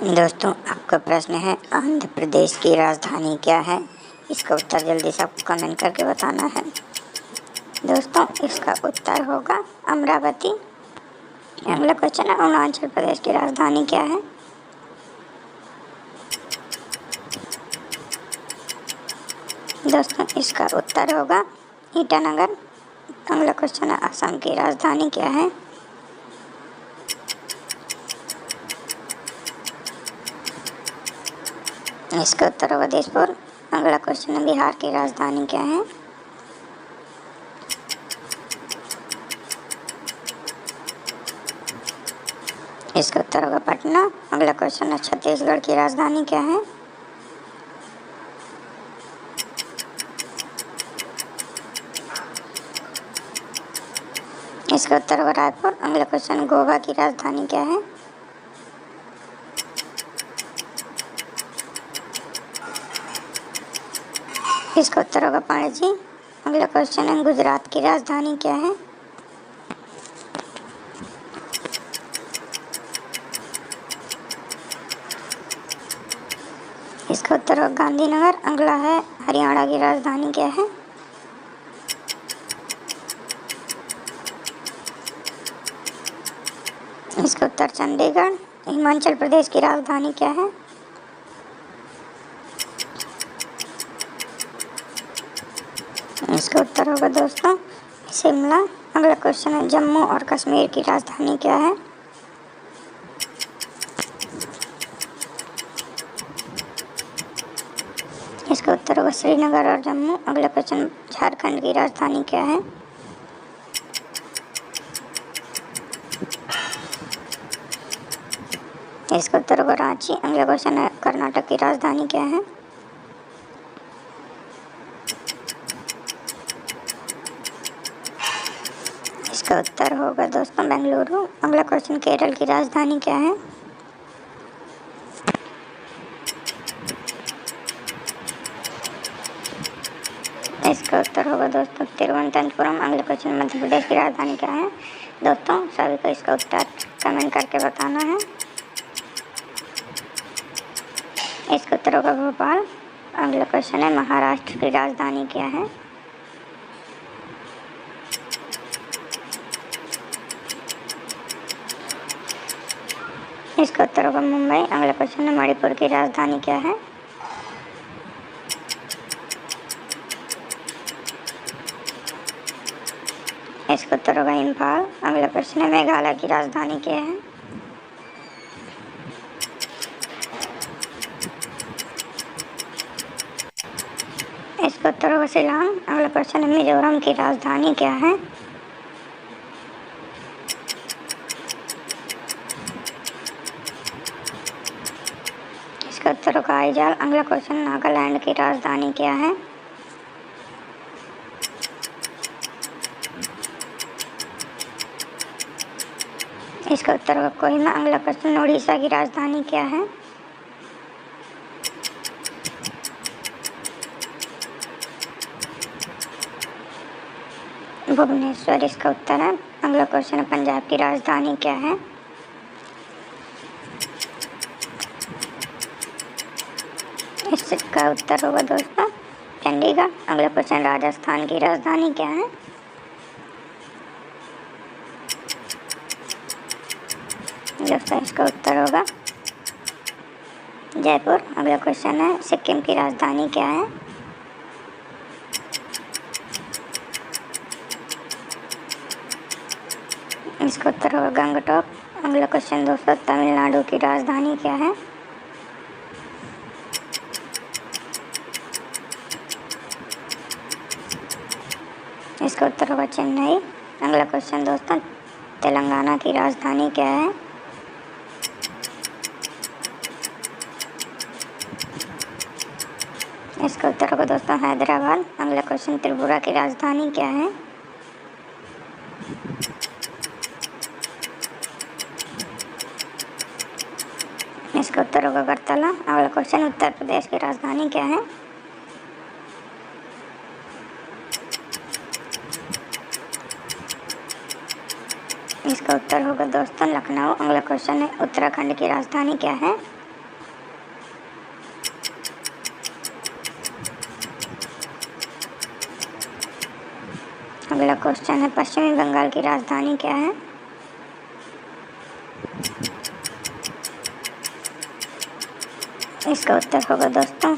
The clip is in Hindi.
दोस्तों, आपका प्रश्न है आंध्र प्रदेश की राजधानी क्या है। इसका उत्तर जल्दी से आपको कमेंट करके बताना है। दोस्तों, इसका उत्तर होगा अमरावती। अगला क्वेश्चन है अरुणाचल प्रदेश की राजधानी क्या है। दोस्तों, इसका उत्तर होगा ईटानगर। अगला क्वेश्चन है असम की राजधानी क्या है। इसका उत्तर होगा दिसपुर। अगला क्वेश्चन है बिहार की राजधानी क्या है। इसका उत्तर होगा पटना। अगला क्वेश्चन है छत्तीसगढ़ की राजधानी क्या है। इसका उत्तर होगा रायपुर। अगला क्वेश्चन गोवा की राजधानी क्या है। इसका उत्तर होगा पणजी। अगला क्वेश्चन है गुजरात की राजधानी क्या है। इसका उत्तर होगा गांधीनगर। अगला है हरियाणा की राजधानी क्या है। इसका उत्तर चंडीगढ़। हिमाचल प्रदेश की राजधानी क्या है। इसका उत्तर होगा दोस्तों शिमला। अगला क्वेश्चन है जम्मू और कश्मीर की राजधानी क्या है। इसका उत्तर होगा श्रीनगर और जम्मू। अगला क्वेश्चन झारखंड की राजधानी क्या है। इसका उत्तर होगा रांची। अगला क्वेश्चन है कर्नाटक की राजधानी क्या है। इसका उत्तर होगा दोस्तों बेंगलुरु। अगला क्वेश्चन केरल की राजधानी क्या है। इसका उत्तर होगा दोस्तों तिरुवनंतपुरम। अगला क्वेश्चन मध्य प्रदेश की राजधानी क्या है। दोस्तों, सभी को इसका उत्तर कमेंट करके बताना है। इसका उत्तर होगा भोपाल। अगला क्वेश्चन है महाराष्ट्र की राजधानी क्या है। इसका उत्तर होगा मुंबई। अगला क्वेश्चन है मणिपुर की राजधानी क्या है। इसका उत्तर होगा इम्फाल। अगला क्वेश्चन है मेघालय की राजधानी क्या है। इसका उत्तर होगा शिलांग। अगला क्वेश्चन है मिजोरम की राजधानी क्या है। इसका उत्तर होगा आइजॉल। अगला क्वेश्चन नागालैंड की राजधानी क्या है। इसका उत्तर होगा कोहिमा। अगला क्वेश्चन उड़ीसा की राजधानी क्या है। भुवनेश्वर इसका उत्तर है। अगला क्वेश्चन है पंजाब की राजधानी क्या है। इसका उत्तर होगा दोस्तों चंडीगढ़। अगला क्वेश्चन राजस्थान की राजधानी क्या है। दोस्तों, इसका उत्तर होगा जयपुर। अगला क्वेश्चन है सिक्किम की राजधानी क्या है। इसका उत्तर होगा गंगटोक। अगला क्वेश्चन दोस्तों तमिलनाडु की राजधानी क्या है। इसका उत्तर होगा चेन्नई। अगला क्वेश्चन दोस्तों तेलंगाना की राजधानी क्या है। इसका उत्तर होगा दोस्तों हैदराबाद। अगला क्वेश्चन त्रिपुरा की राजधानी क्या है। इसका उत्तर होगा अगरतला। अगला क्वेश्चन उत्तर प्रदेश की राजधानी क्या है। इसका उत्तर होगा दोस्तों लखनऊ। अगला क्वेश्चन है उत्तराखंड की राजधानी क्या है। अगला क्वेश्चन है, पश्चिमी बंगाल की राजधानी क्या है? इसका उत्तर होगा दोस्तों